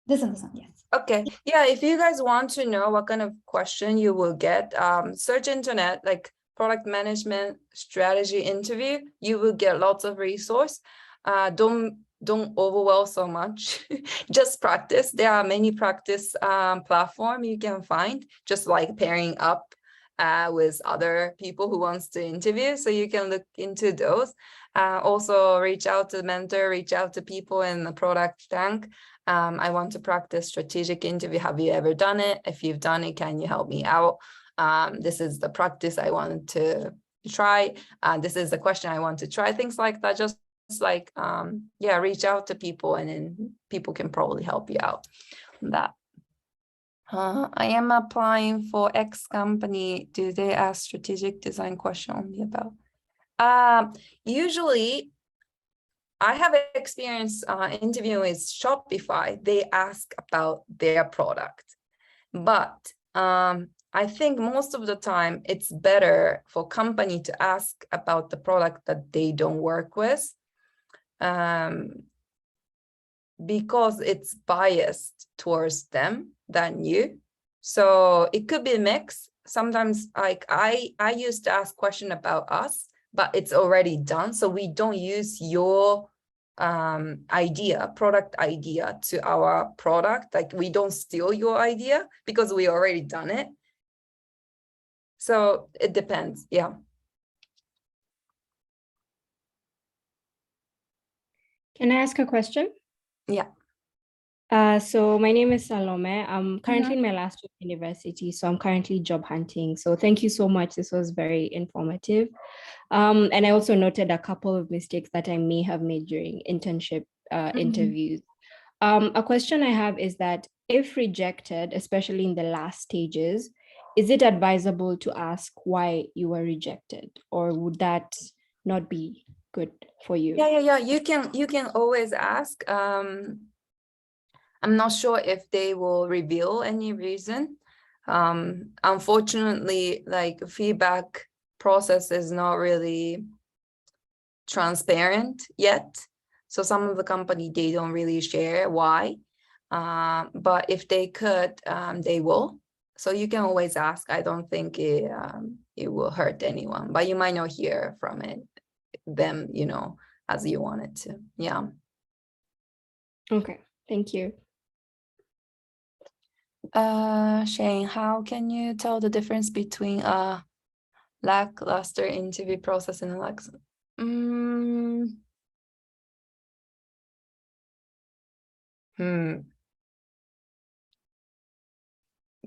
This one, yes. Okay. Yeah, if you guys want to know what kind of question you will get, search internet, like product management strategy interview, you will get lots of resource. Don't overwhelm so much. Just practice. There are many practice platform you can find, just like pairing up with other people who wants to interview. So you can look into those. Also reach out to the mentor, reach out to people in the product tank. I want to practice strategic interview. Have you ever done it? If you've done it, can you help me out? This is the practice I wanted to try. This is the question I want to try. Things like that. Just like, yeah, reach out to people and then people can probably help you out on that. I am applying for X company. Do they ask strategic design question only about? Usually, I have experience interviewing with Shopify. They ask about their product, but I think most of the time it's better for company to ask about the product that they don't work with, because it's biased towards them than you. So it could be a mix. Sometimes like I used to ask question about us, but it's already done. So we don't use your product idea to our product. Like we don't steal your idea because we already done it. So it depends. Yeah. Can I ask a question? Yeah. So my name is Salome. I'm currently in my last year of university, so I'm currently job hunting. So thank you so much. This was very informative. And I also noted a couple of mistakes that I may have made during internship interviews. A question I have is that if rejected, especially in the last stages, is it advisable to ask why you were rejected, or would that not be good for you? Yeah. You can always ask. I'm not sure if they will reveal any reason. Unfortunately, like feedback process is not really transparent yet. So some of the company, they don't really share why. But if they could, they will. So you can always ask. I don't think it will hurt anyone, but you might not hear from them, as you wanted to. Yeah. Okay, thank you. Shane, how can you tell the difference between a lackluster interview process and a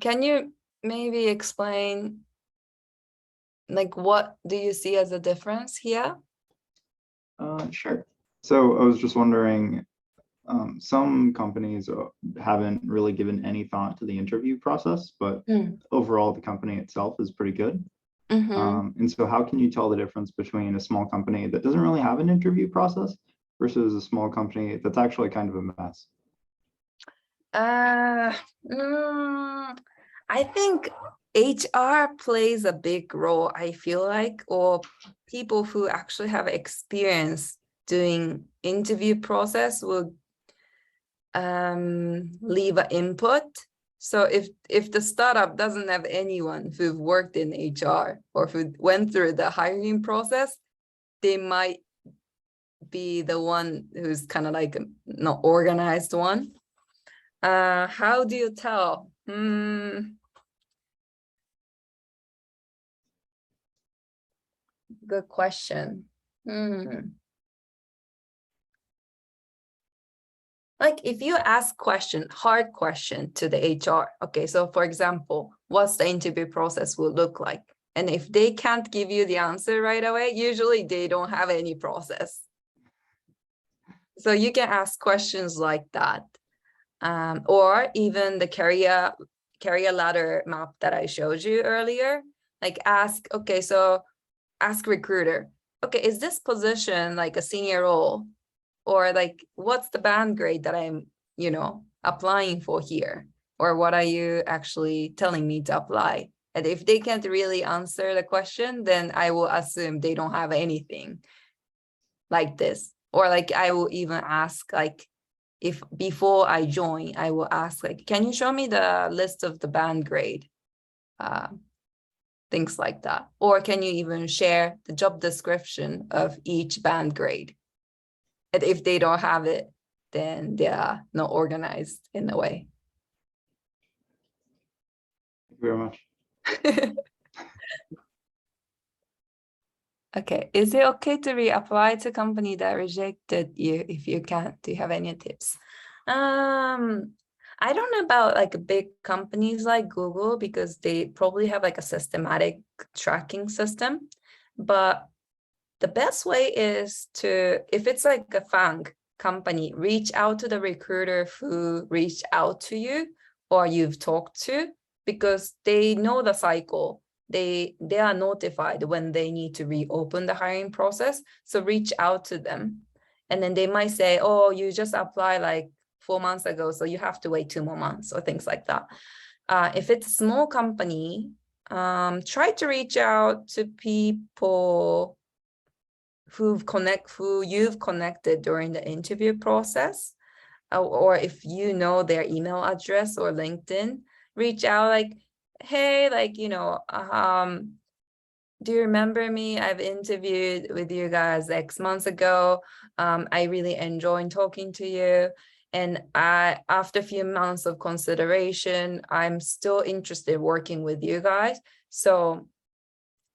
Can you maybe explain, like, what do you see as a difference here? Sure. So I was just wondering, some companies haven't really given any thought to the interview process, but overall the company itself is pretty good. And so how can you tell the difference between a small company that doesn't really have an interview process versus a small company that's actually kind of a mess? I think HR plays a big role, I feel like, or people who actually have experience doing interview process will leave an input. So if the startup doesn't have anyone who've worked in HR or who went through the hiring process, they might be the one who's kind of like not organized one. How do you tell? Good question. Like if you ask hard question to the HR, okay, so for example, what's the interview process will look like? And if they can't give you the answer right away, usually they don't have any process. So you can ask questions like that. Or even the career ladder map that I showed you earlier, like ask recruiter, okay, is this position like a senior role? Or like, what's the band grade that I'm, applying for here? Or what are you actually telling me to apply? And if they can't really answer the question, then I will assume they don't have anything like this. Or like, I will even ask, like, if before I join, I will ask, like, can you show me the list of the band grade? Things like that. Or can you even share the job description of each band grade? And if they don't have it, then they are not organized in a way. Thank you very much. Okay, is it okay to reapply to company that rejected you? If you can't, do you have any tips? I don't know about like big companies like Google, because they probably have like a systematic tracking system, but the best way is to, if it's like a FANG company, reach out to the recruiter who reached out to you or you've talked to, because they know the cycle. They are notified when they need to reopen the hiring process. So reach out to them. And then they might say, oh, you just applied like 4 months ago, so you have to wait 2 more months or things like that. If it's a small company, try to reach out to people who you've connected during the interview process, or if you know their email address or LinkedIn, reach out like, hey, like, do you remember me? I've interviewed with you guys X months ago. I really enjoyed talking to you. And after a few months of consideration, I'm still interested working with you guys. So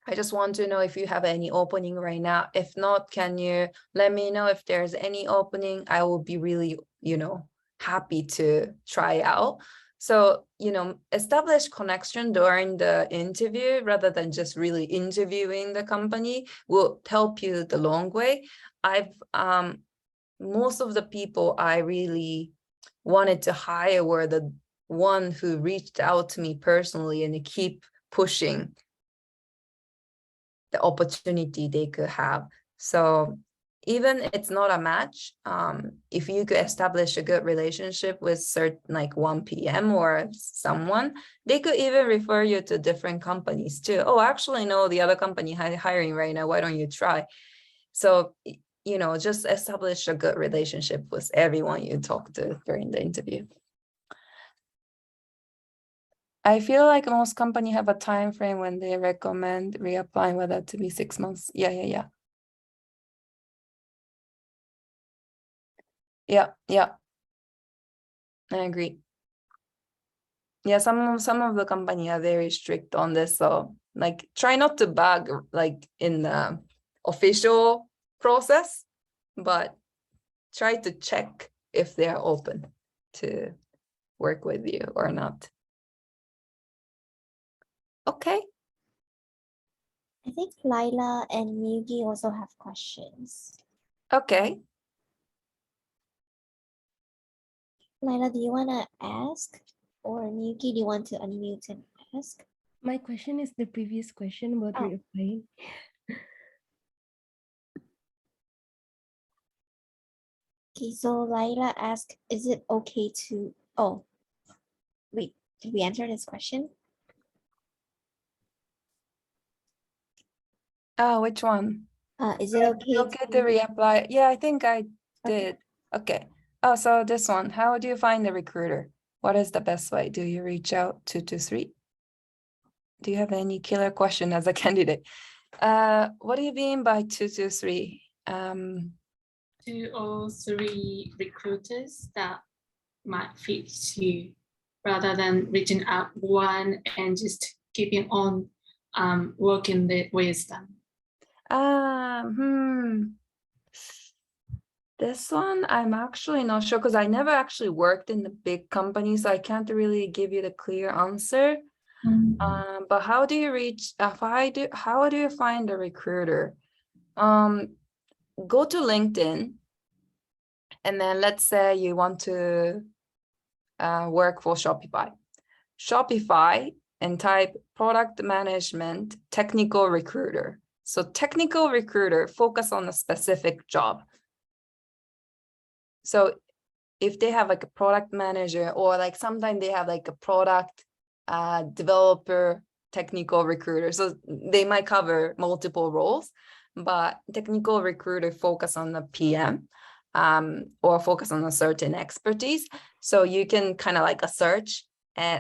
I just want to know if you have any opening right now. If not, can you let me know if there's any opening? I will be really, happy to try out. So, establish connection during the interview rather than just really interviewing the company will help you the long way. Most of the people I really wanted to hire were the one who reached out to me personally and keep pushing the opportunity they could have. So even it's not a match, if you could establish a good relationship with certain like 1 PM or someone, they could even refer you to different companies too. Oh, actually, no, the other company hiring right now, why don't you try? So, just establish a good relationship with everyone you talk to during the interview. I feel like most company have a time frame when they recommend reapplying, whether to be 6 months. Yeah. Yeah. I agree. Yeah, some of the company are very strict on this, so like try not to bug like in the official process, but try to check if they are open to work with you or not. Okay. I think Laila and Miyuki also have questions. Okay. Laila, do you want to ask? Or Miyuki, do you want to unmute and ask? My question is the previous question about Oh. reapplying. Okay, so Laila asked, is it okay to, oh, wait, did we answer this question? Which one? Is it okay Okay to reapply? Yeah, I think I Okay. did. Okay. Oh, so this one, how do you find the recruiter? What is the best way? Do you reach out 223? Do you have any killer question as a candidate? What do you mean by 223? 2 or 3 recruiters that might fit you rather than reaching out one and just keeping on working with them. This one, I'm actually not sure because I never actually worked in the big company, so I can't really give you the clear answer. But how do you reach, how do you find a recruiter? Go to LinkedIn, and then let's say you want to work for Shopify. Shopify and type product management technical recruiter. So technical recruiter focus on a specific job. So if they have like a product manager, or like sometimes they have like a product developer technical recruiter, so they might cover multiple roles, but technical recruiter focus on the PM or focus on a certain expertise. So you can kind of like a search.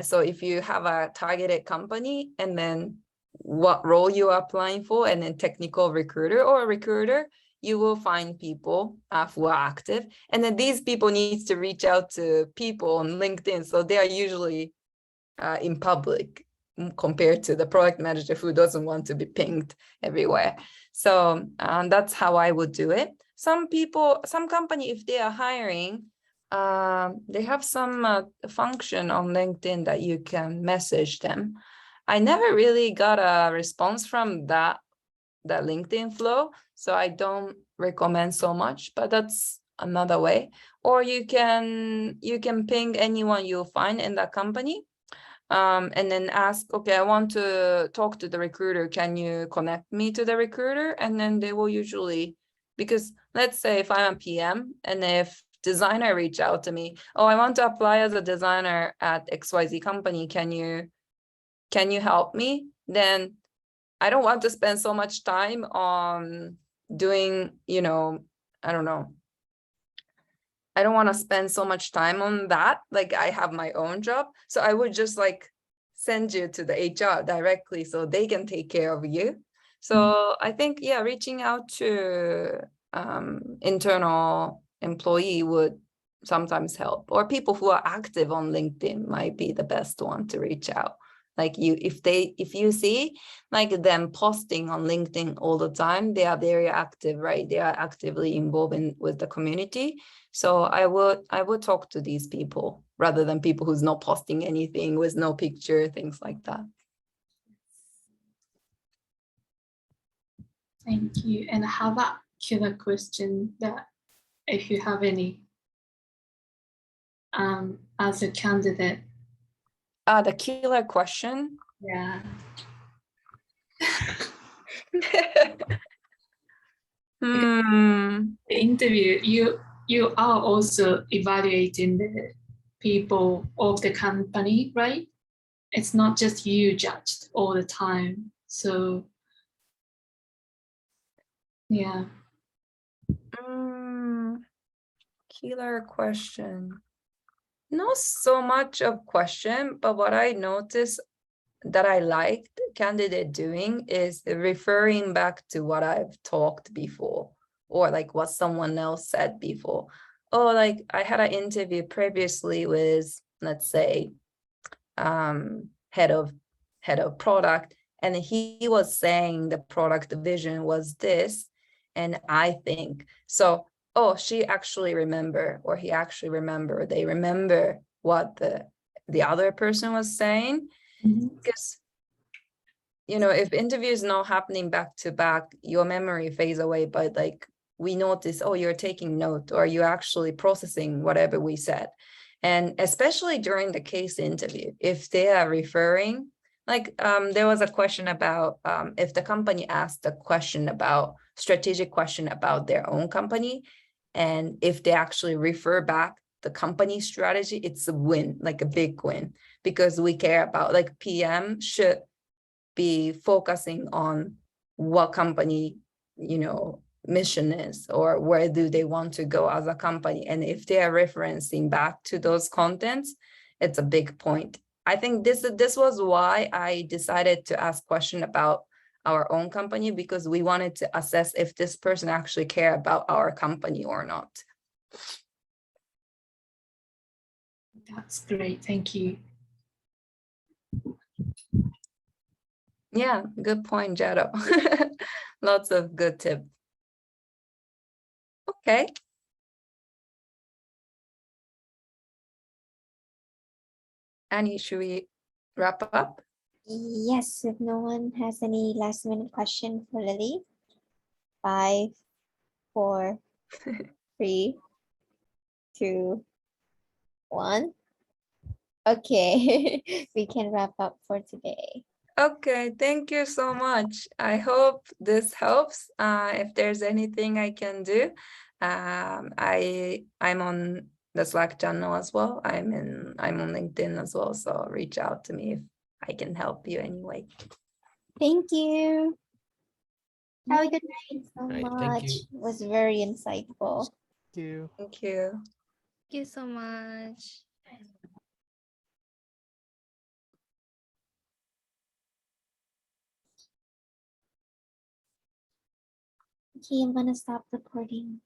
So if you have a targeted company and then what role you are applying for, and then technical recruiter or a recruiter, you will find people who are active. And then these people need to reach out to people on LinkedIn. So they are usually in public compared to the product manager who doesn't want to be pinged everywhere. So that's how I would do it. Some people, some company, if they are hiring, they have some function on LinkedIn that you can message them. I never really got a response from that LinkedIn flow, so I don't recommend so much, but that's another way. Or you can ping anyone you'll find in that company, and then ask, okay, I want to talk to the recruiter, can you connect me to the recruiter? And then they will usually, because let's say if I'm a PM and if designer reach out to me, oh, I want to apply as a designer at XYZ company, can you help me? Then I don't want to spend so much time on doing, I don't know. I don't want to spend so much time on that. Like I have my own job. So I would just like send you to the HR directly so they can take care of you. So I think, yeah, reaching out to internal employee would sometimes help, or people who are active on LinkedIn might be the best one to reach out. Like if you see like them posting on LinkedIn all the time, they are very active, right? They are actively involved with the community. So I would talk to these people rather than people who's not posting anything with no picture, things like that. Thank you. And how about killer question that if you have any as a candidate? The killer question. Yeah. The interview, you are also evaluating the people of the company, right? It's not just you judged all the time. So yeah. Killer question. not so much of question, but what I noticed that I liked candidate doing is referring back to what I've talked before, or like what someone else said before. Oh, like I had an interview previously with, let's say, head of product, and he was saying the product vision was this, and I think so. Oh, she actually remember, or he actually remember. They remember what the other person was saying, because if interview is not happening back to back, your memory fades away. But like we notice, oh, you're taking note, or you're actually processing whatever we said. And especially during the case interview, if they are referring, like there was a question about if the company asked a question about strategic question about their own company, and if they actually refer back the company strategy, it's a win, like a big win, because we care about, like PM should be focusing on what company, mission is, or where do they want to go as a company. And if they are referencing back to those contents, it's a big point. I think this was why I decided to ask question about our own company, because we wanted to assess if this person actually care about our company or not. That's great. Thank you. Yeah, good point, Jado. Lots of good tips. Okay. Annie, should we wrap up? Yes, if no one has any last minute question for Lily. 5, 4, 3, 2, 1. Okay, we can wrap up for today. Okay, thank you so much. I hope this helps. If there's anything I can do, I'm on the Slack channel as well. I'm on LinkedIn as well, so reach out to me if I can help you anyway. Thank you. Have a good night. So Right, much. thank you. It was very insightful. Thank you. Thank you. Thank you so much. Okay, I'm gonna stop recording.